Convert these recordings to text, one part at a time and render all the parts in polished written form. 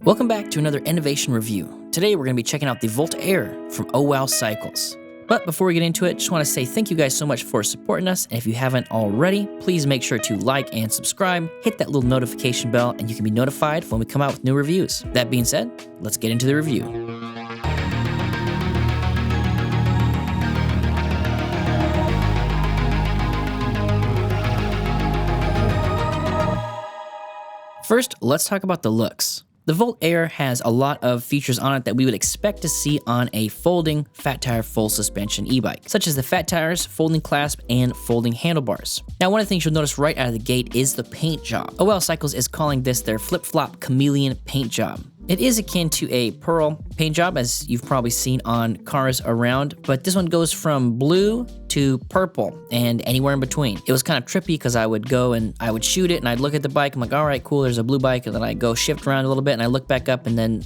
Welcome back to another innovation review. Today we're going to be checking out the Volt Air from Oh Wow Cycles. But before we get into it, just want to say thank you guys so much for supporting us. And if you haven't already, please make sure to like and subscribe, hit that little notification bell, and you can be notified when we come out with new reviews. That being said, let's get into the review. First, let's talk about the looks. The Volt Air has a lot of features on it that we would expect to see on a folding fat tire full suspension e-bike, such as the fat tires, folding clasp, and folding handlebars. Now, one of the things you'll notice right out of the gate is the paint job. Oh Wow Cycles is calling this their flip-flop chameleon paint job. It is akin to a pearl paint job, as you've probably seen on cars around, but this one goes from blue to purple and anywhere in between. It was kind of trippy because I would go and I would shoot it and I'd look at the bike, I'm like, all right, cool, there's a blue bike, and then I'd go shift around a little bit and I look back up, and then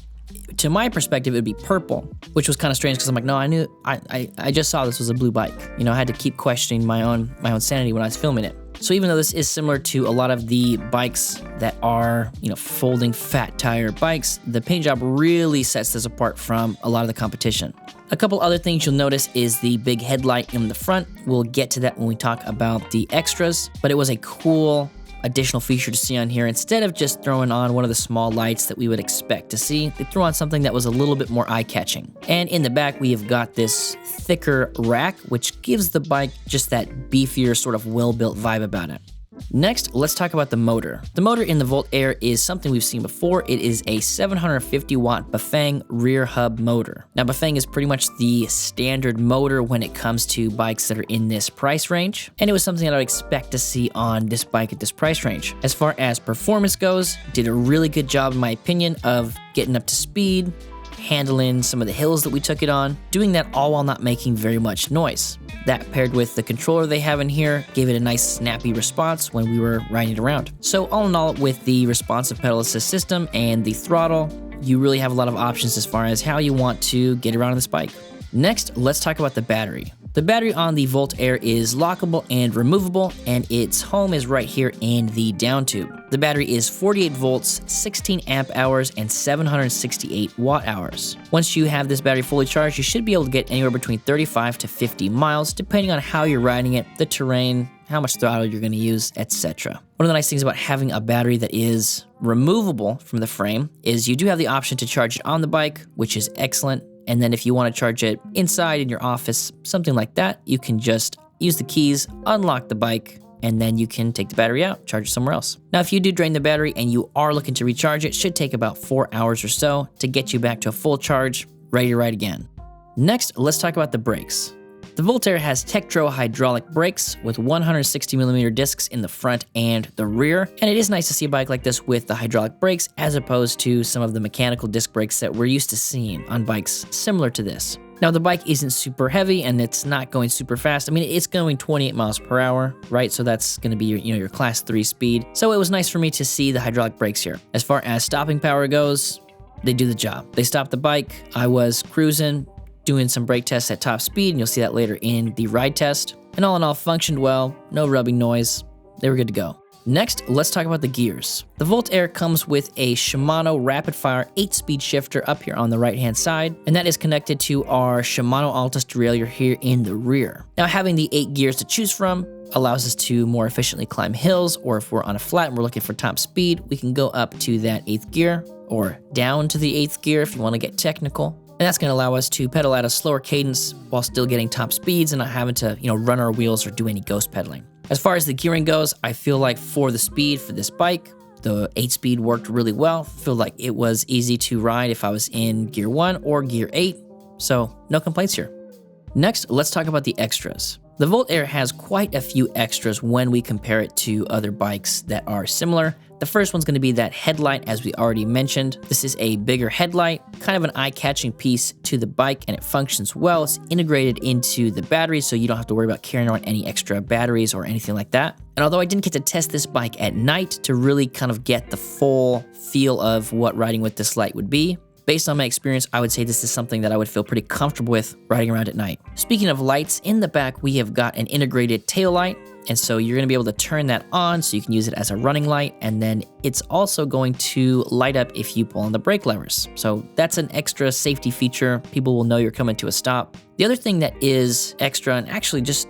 to my perspective, it would be purple, which was kind of strange because I'm like, no, I just saw this was a blue bike. You know, I had to keep questioning my own sanity when I was filming it. So even though this is similar to a lot of the bikes that are, folding fat tire bikes, the paint job really sets this apart from a lot of the competition. A couple other things you'll notice is the big headlight in the front. We'll get to that when we talk about the extras, but it was a cool additional feature to see on here. Instead of just throwing on one of the small lights that we would expect to see, they threw on something that was a little bit more eye-catching. And in the back, we have got this thicker rack, which gives the bike just that beefier, sort of well-built vibe about it. Next, let's talk about the motor. The motor in the Volt Air is something we've seen before. It is a 750 watt Bafang rear hub motor. Now, Bafang is pretty much the standard motor when it comes to bikes that are in this price range, and it was something that I'd expect to see on this bike at this price range. As far as performance goes, did a really good job, in my opinion, of getting up to speed, handling some of the hills that we took it on, doing that all while not making very much noise. That paired with the controller they have in here gave it a nice snappy response when we were riding it around. So all in all, with the responsive pedal assist system and the throttle, you really have a lot of options as far as how you want to get around on this bike. Next, let's talk about the battery. The battery on the Volt Air is lockable and removable, and its home is right here in the down tube. The battery is 48 volts, 16 amp hours, and 768 watt hours. Once you have this battery fully charged, you should be able to get anywhere between 35 to 50 miles, depending on how you're riding it, the terrain, how much throttle you're going to use, etc. One of the nice things about having a battery that is removable from the frame is you do have the option to charge it on the bike, which is excellent. And then if you want to charge it inside in your office, something like that, you can just use the keys, unlock the bike, and then you can take the battery out, charge it somewhere else. Now, if you do drain the battery and you are looking to recharge it, should take about 4 hours or so to get you back to a full charge, ready to ride again. Next, let's talk about the brakes. The Volt Air has Tektro hydraulic brakes with 160mm discs in the front and the rear, and it is nice to see a bike like this with the hydraulic brakes as opposed to some of the mechanical disc brakes that we're used to seeing on bikes similar to this. Now, the bike isn't super heavy and it's not going super fast. I mean, it's going 28 miles per hour, right? So that's going to be your class 3 speed. So it was nice for me to see the hydraulic brakes here. As far as stopping power goes, they do the job. They stopped the bike. I was cruising, doing some brake tests at top speed, and you'll see that later in the ride test. And all in all, functioned well, no rubbing noise, they were good to go. Next, let's talk about the gears. The Volt Air comes with a Shimano rapid fire 8-speed shifter up here on the right hand side, and that is connected to our Shimano Altus derailleur here in the rear. Now, having the 8 gears to choose from allows us to more efficiently climb hills, or if we're on a flat and we're looking for top speed, we can go up to that 8th gear, or down to the 8th gear if you want to get technical. And that's going to allow us to pedal at a slower cadence while still getting top speeds and not having to, run our wheels or do any ghost pedaling. As far as the gearing goes, I feel like for the speed for this bike, the 8-speed worked really well. I feel like it was easy to ride if I was in gear 1 or gear 8, so no complaints here. Next, let's talk about the extras. The Volt Air has quite a few extras when we compare it to other bikes that are similar. The first one's going to be that headlight, as we already mentioned. This is a bigger headlight, kind of an eye-catching piece to the bike, and it functions well. It's integrated into the battery, so you don't have to worry about carrying around any extra batteries or anything like that. And although I didn't get to test this bike at night to really kind of get the full feel of what riding with this light would be, Based on my experience, I would say this is something that I would feel pretty comfortable with riding around at night. Speaking of lights, in the back we have got an integrated tail light, and so you're going to be able to turn that on so you can use it as a running light, and then it's also going to light up if you pull on the brake levers. So that's an extra safety feature. People will know you're coming to a stop. The other thing that is extra, and actually just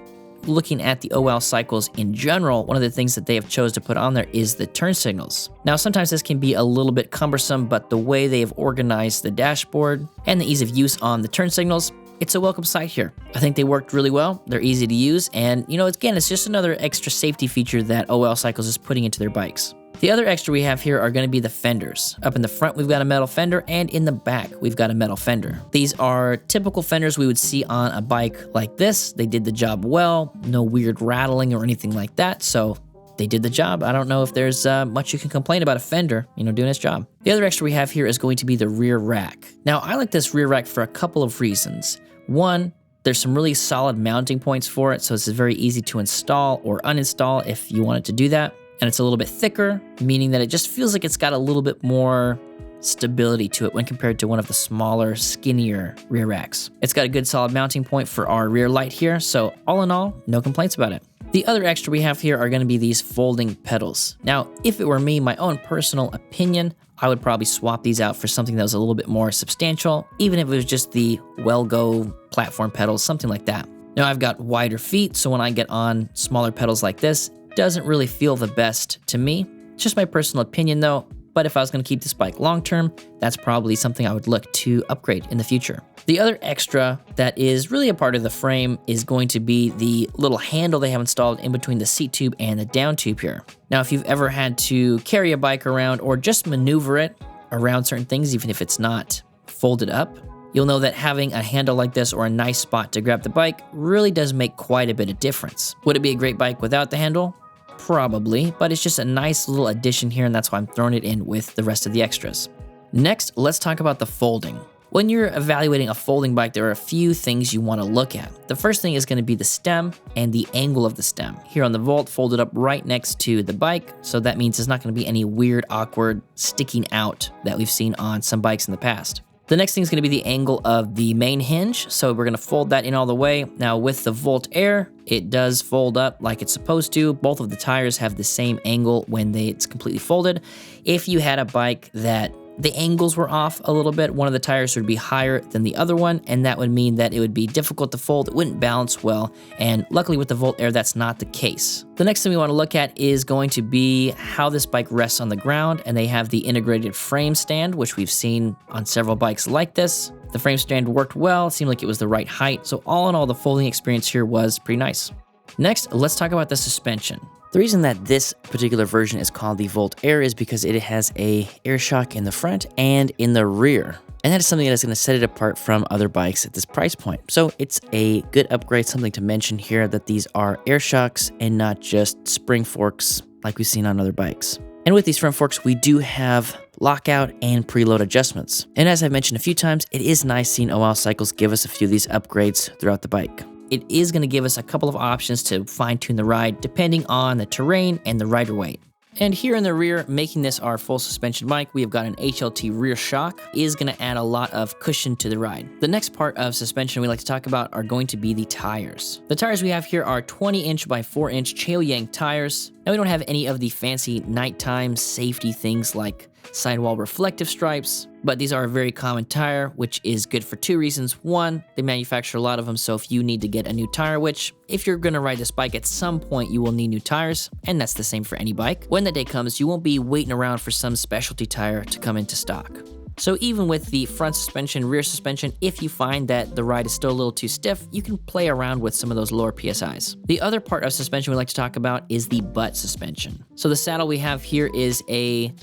looking at the OL cycles in general, one of the things that they have chose to put on there is the turn signals. Now, sometimes this can be a little bit cumbersome, but the way they have organized the dashboard and the ease of use on the turn signals, it's a welcome sight here. I think they worked really well. They're easy to use. And again, it's just another extra safety feature that OL Cycles is putting into their bikes. The other extra we have here are going to be the fenders. Up in the front, we've got a metal fender, and in the back, we've got a metal fender. These are typical fenders we would see on a bike like this. They did the job well, no weird rattling or anything like that, so they did the job. I don't know if there's much you can complain about a fender, doing its job. The other extra we have here is going to be the rear rack. Now, I like this rear rack for a couple of reasons. One, there's some really solid mounting points for it, so it's very easy to install or uninstall if you wanted to do that. And it's a little bit thicker, meaning that it just feels like it's got a little bit more stability to it when compared to one of the smaller, skinnier rear racks. It's got a good solid mounting point for our rear light here, so all in all, no complaints about it. The other extra we have here are going to be these folding pedals. Now, if it were me, my own personal opinion, I would probably swap these out for something that was a little bit more substantial, even if it was just the Well-Go platform pedals, something like that. Now, I've got wider feet, so when I get on smaller pedals like this, doesn't really feel the best to me. Just my personal opinion though, but if I was going to keep this bike long term, that's probably something I would look to upgrade in the future. The other extra that is really a part of the frame is going to be the little handle they have installed in between the seat tube and the down tube here. Now, if you've ever had to carry a bike around or just maneuver it around certain things, even if it's not folded up, you'll know that having a handle like this or a nice spot to grab the bike really does make quite a bit of difference. Would it be a great bike without the handle? Probably, but it's just a nice little addition here, and that's why I'm throwing it in with the rest of the extras. Next, let's talk about the folding. When you're evaluating a folding bike, there are a few things you want to look at. The first thing is going to be the stem and the angle of the stem. Here on the Volt, folded up right next to the bike, so that means there's not going to be any weird, awkward sticking out that we've seen on some bikes in the past. The next thing is going to be the angle of the main hinge, so we're going to fold that in all the way. Now with the Volt Air, it does fold up like it's supposed to. Both of the tires have the same angle when it's completely folded. If you had a bike that the angles were off a little bit, one of the tires would be higher than the other one, and that would mean that it would be difficult to fold. It wouldn't balance well, and luckily with the Volt Air, that's not the case. The next thing we want to look at is going to be how this bike rests on the ground, and they have the integrated frame stand, which we've seen on several bikes like this. The frame stand worked well, it seemed like it was the right height, so all in all, the folding experience here was pretty nice. Next, let's talk about the suspension. The reason that this particular version is called the Volt Air is because it has a air shock in the front and in the rear. And that is something that is going to set it apart from other bikes at this price point. So it's a good upgrade, something to mention here that these are air shocks and not just spring forks like we've seen on other bikes. And with these front forks, we do have lockout and preload adjustments. And as I've mentioned a few times, it is nice seeing OL Cycles give us a few of these upgrades throughout the bike. It is going to give us a couple of options to fine-tune the ride depending on the terrain and the rider weight. And here in the rear, making this our full suspension bike, we have got an HLT rear shock. It is going to add a lot of cushion to the ride. The next part of suspension we like to talk about are going to be the tires. The tires we have here are 20-inch by 4-inch Chaoyang tires. Now we don't have any of the fancy nighttime safety things like sidewall reflective stripes, but these are a very common tire, which is good for two reasons. One, they manufacture a lot of them, so if you need to get a new tire, which if you're gonna ride this bike at some point, you will need new tires, and that's the same for any bike. When that day comes, you won't be waiting around for some specialty tire to come into stock. So even with the front suspension, rear suspension, if you find that the ride is still a little too stiff, you can play around with some of those lower PSIs. The other part of suspension we like to talk about is the butt suspension. So the saddle we have here is a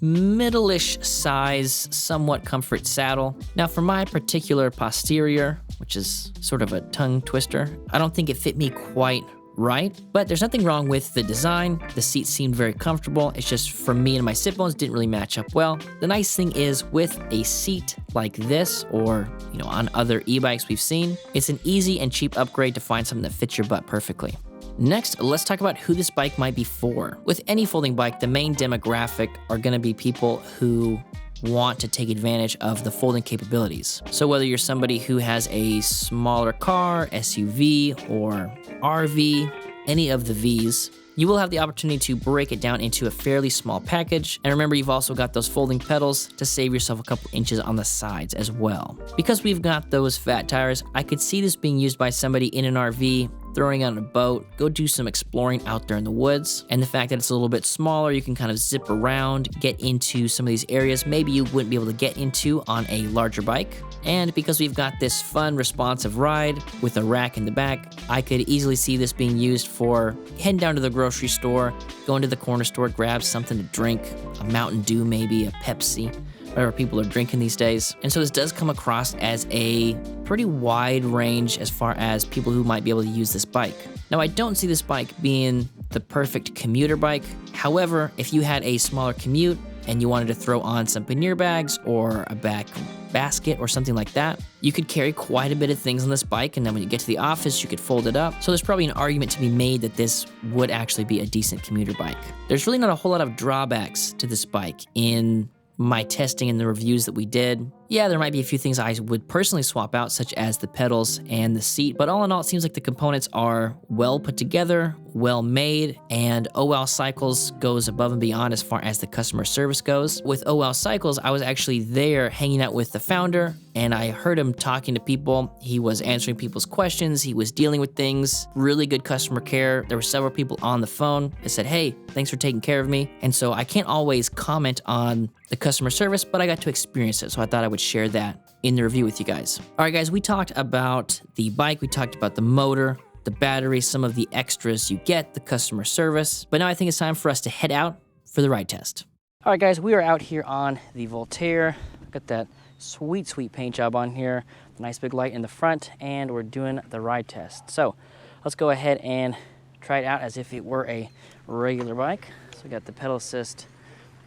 middle-ish size, somewhat comfort saddle. Now for my particular posterior, which is sort of a tongue twister, I don't think it fit me quite right, but there's nothing wrong with the design. The seat seemed very comfortable. It's just for me and my sit bones didn't really match up well. The nice thing is with a seat like this, or on other e-bikes we've seen, it's an easy and cheap upgrade to find something that fits your butt perfectly. Next, let's talk about who this bike might be for. With any folding bike, the main demographic are going to be people who want to take advantage of the folding capabilities. So whether you're somebody who has a smaller car, SUV, or RV, any of the Vs, you will have the opportunity to break it down into a fairly small package. And remember, you've also got those folding pedals to save yourself a couple inches on the sides as well. Because we've got those fat tires, I could see this being used by somebody in an RV, throwing it on a boat, go do some exploring out there in the woods. And the fact that it's a little bit smaller, you can kind of zip around, get into some of these areas maybe you wouldn't be able to get into on a larger bike. And because we've got this fun, responsive ride with a rack in the back, I could easily see this being used for heading down to the grocery store, going to the corner store, grab something to drink, a Mountain Dew maybe, a Pepsi, whatever people are drinking these days. And so this does come across as a pretty wide range as far as people who might be able to use this bike. Now, I don't see this bike being the perfect commuter bike. However, if you had a smaller commute and you wanted to throw on some pannier bags or a back basket or something like that, you could carry quite a bit of things on this bike, and then when you get to the office, you could fold it up. So there's probably an argument to be made that this would actually be a decent commuter bike. There's really not a whole lot of drawbacks to this bike in my testing and the reviews that we did. Yeah, there might be a few things I would personally swap out, such as the pedals and the seat, but all in all, it seems like the components are well put together, well made, and OL Cycles goes above and beyond as far as the customer service goes. With OL Cycles, I was actually there hanging out with the founder, and I heard him talking to people. He was answering people's questions, he was dealing with things, really good customer care. There were several people on the phone that said, hey, thanks for taking care of me. And so I can't always comment on the customer service, but I got to experience it, so I thought I would share that in the review with you guys. All right, guys, we talked about the bike, we talked about the motor, the battery, some of the extras you get, the customer service, but now I think it's time for us to head out for the ride test. All right, guys, we are out here on the Voltaire. Got that sweet, sweet paint job on here, the nice big light in the front, and we're doing the ride test. So let's go ahead and try it out as if it were a regular bike. So we got the pedal assist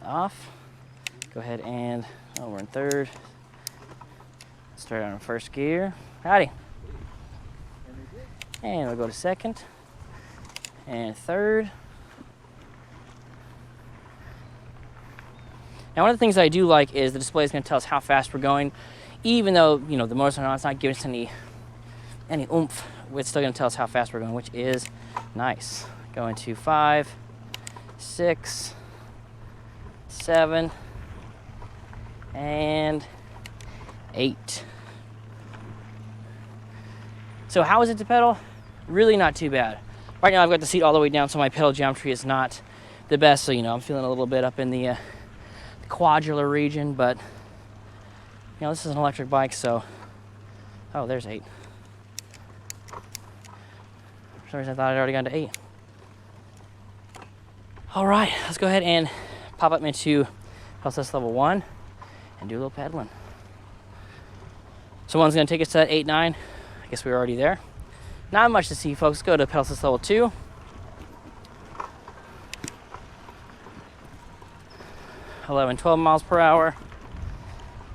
off. Go ahead and, oh, we're in third. Start out in first gear. Howdy. And we'll go to second and third. Now, one of the things I do like is the display is going to tell us how fast we're going, even though, you know, the motor's on, it's not giving us any oomph. It's still going to tell us how fast we're going, which is nice. Going to 5, 6, 7, and 8. So how is it to pedal? Really not too bad. Right now I've got the seat all the way down, so my pedal geometry is not the best. So, you know, I'm feeling a little bit up in the quadular region, but, you know, this is an electric bike, so, oh, there's 8. For some reason I thought I'd already gone to 8. All right, let's go ahead and pop up into process level 1 and do a little pedaling. So one's gonna take us to that 8, 9. I guess we were already there. Not much to see, folks. Go to pedal assist level 2. (11, 12 miles per hour).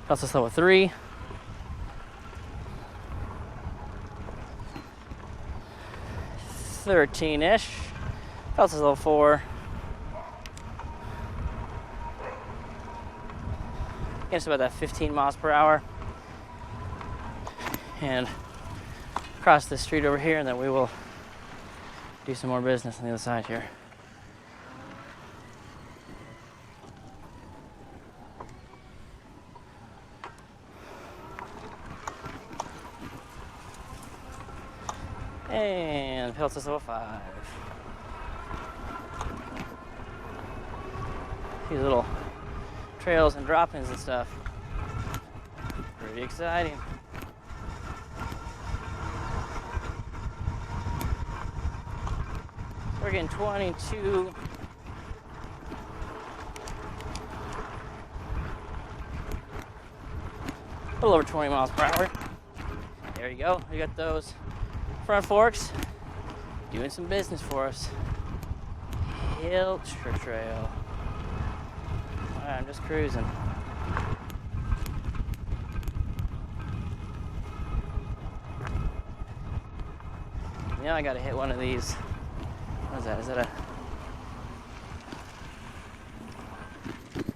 Pedal assist level 3. (13-ish). Pedal assist level 4. It's about that 15 miles per hour. And cross the street over here, and then we will do some more business on the other side here. And pedal assist level 5. These little trails and drop-ins and stuff. Pretty exciting. We're getting 22. A little over 20 miles per hour. There you go. We got those front forks doing some business for us. Ultra trail. All right, I'm just cruising. Now I gotta hit one of these. What is that? Is that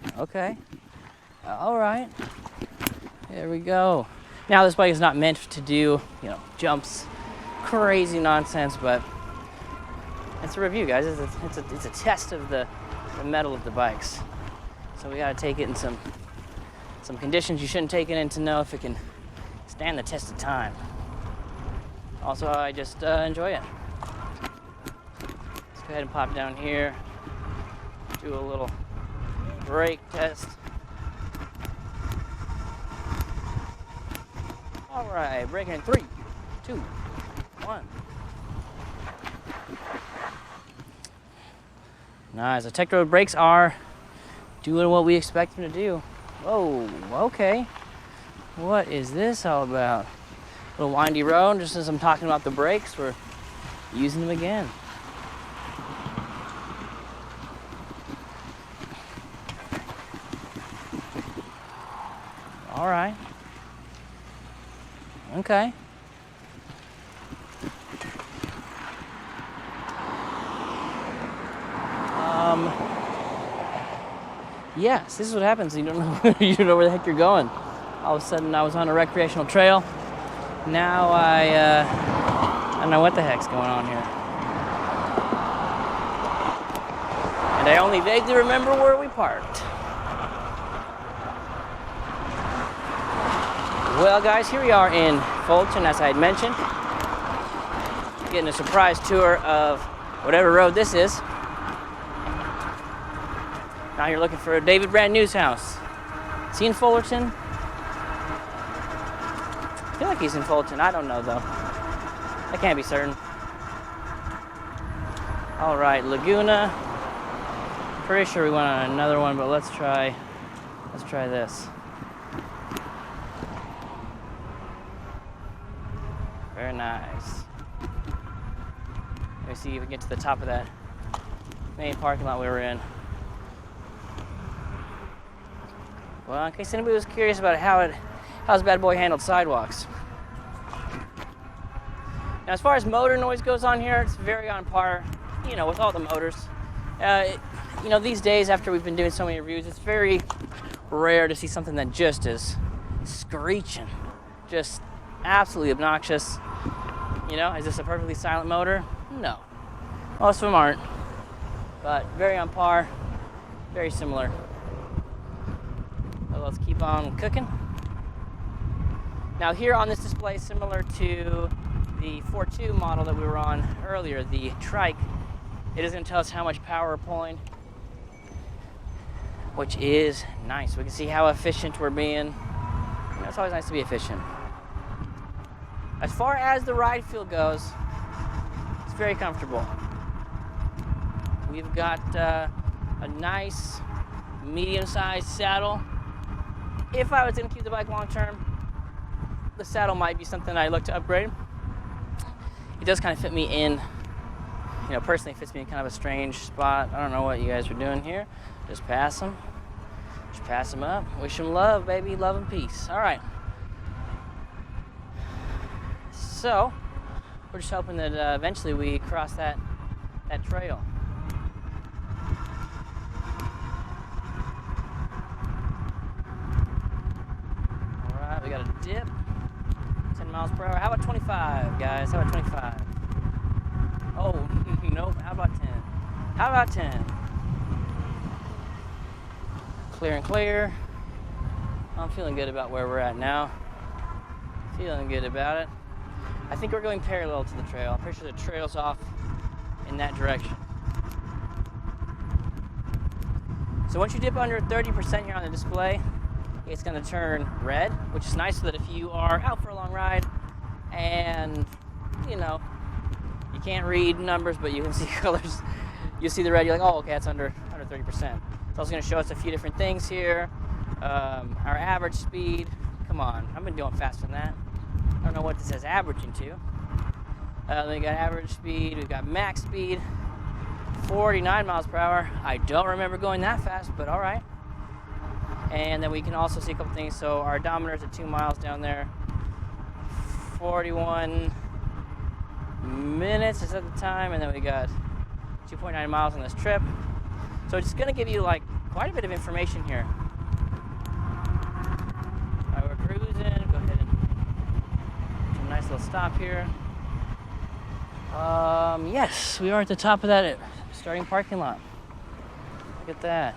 a... Okay. All right. There we go. Now this bike is not meant to do, you know, jumps, crazy nonsense, but it's a review, guys. It's a test of the metal of the bikes. So we gotta take it in some conditions you shouldn't take it in to know if it can stand the test of time. Also, I just enjoy it. Let's go ahead and pop down here, do a little brake test. All right, braking in 3, 2, 1. Nice. The Tech Road brakes are doing what we expect them to do. Whoa, okay. What is this all about? A little windy road, just as I'm talking about the brakes, we're using them again. All right. Okay. Yes, this is what happens. You don't know you don't know where the heck you're going. All of a sudden, I was on a recreational trail. Now I don't know what the heck's going on here. And I only vaguely remember where we parked. Well, guys, here we are in Fulton, as I had mentioned. Getting a surprise tour of whatever road this is. Now you're looking for David Brand New's house. Is he in Fullerton? I feel like he's in Fulton. I don't know, though. I can't be certain. All right, Laguna. Pretty sure we went on another one, but let's try this. Very nice. Let me see if we can get to the top of that main parking lot we were in. Well, in case anybody was curious about how's Bad Boy handled sidewalks. Now, as far as motor noise goes on here, it's very on par, you know, with all the motors. You know, these days, after we've been doing so many reviews, it's very rare to see something that just is screeching, just absolutely obnoxious. You know, is this a perfectly silent motor? No. Most of them aren't, but very on par, very similar. So let's keep on cooking. Now here on this display, similar to the 4.2 model that we were on earlier, the trike, it is going to tell us how much power we're pulling, which is nice. We can see how efficient we're being. You know, it's always nice to be efficient. As far as the ride feel goes, it's very comfortable. We've got a nice medium-sized saddle. If I was going to keep the bike long term, the saddle might be something I look to upgrade. It does kind of fit me in, you know, personally it fits me in kind of a strange spot. I don't know what you guys are doing here. Just pass them. Just pass them up. Wish them love, baby. Love and peace. All right. So, we're just hoping that eventually we cross that trail. All right, we got a dip. 10 miles per hour. How about 25, guys? How about 25? Oh, nope. How about 10? How about 10? Clear and clear. I'm feeling good about where we're at now. Feeling good about it. I think we're going parallel to the trail. I'm pretty sure the trail's off in that direction. So once you dip under 30% here on the display, it's going to turn red, which is nice so that if you are out for a long ride and, you know, you can't read numbers, but you can see colors, you see the red, you're like, oh, okay, that's under 30%. It's also going to show us a few different things here. Our average speed. Come on, I've been going faster than that. I don't know what this says averaging to. Then we got average speed, we've got max speed, 49 miles per hour. I don't remember going that fast, but all right. And then we can also see a couple things. So our odometer's at 2 miles down there. 41 minutes is at the time, and then we got 2.9 miles on this trip. So it's gonna give you like quite a bit of information here. little stop here. Yes, we are at the top of that starting parking lot. Look at that.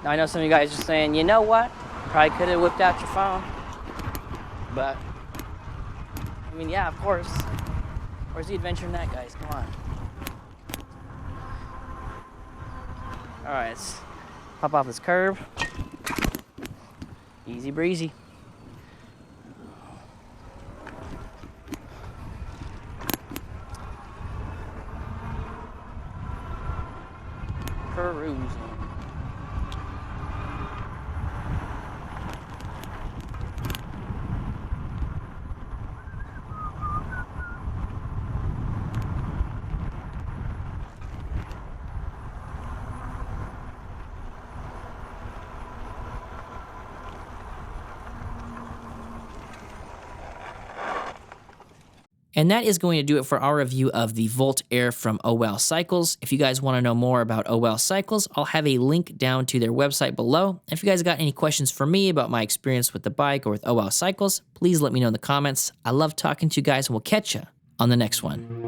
Now I know some of you guys are saying, you know what? Probably could have whipped out your phone. But, I mean, yeah, of course. Where's the adventure in that, guys? Come on. Alright, let's pop off this curb. Easy breezy. Cruising. And that is going to do it for our review of the Volt Air from OL Cycles. If you guys want to know more about OL Cycles, I'll have a link down to their website below. If you guys got any questions for me about my experience with the bike or with OL Cycles, please let me know in the comments. I love talking to you guys, and we'll catch you on the next one.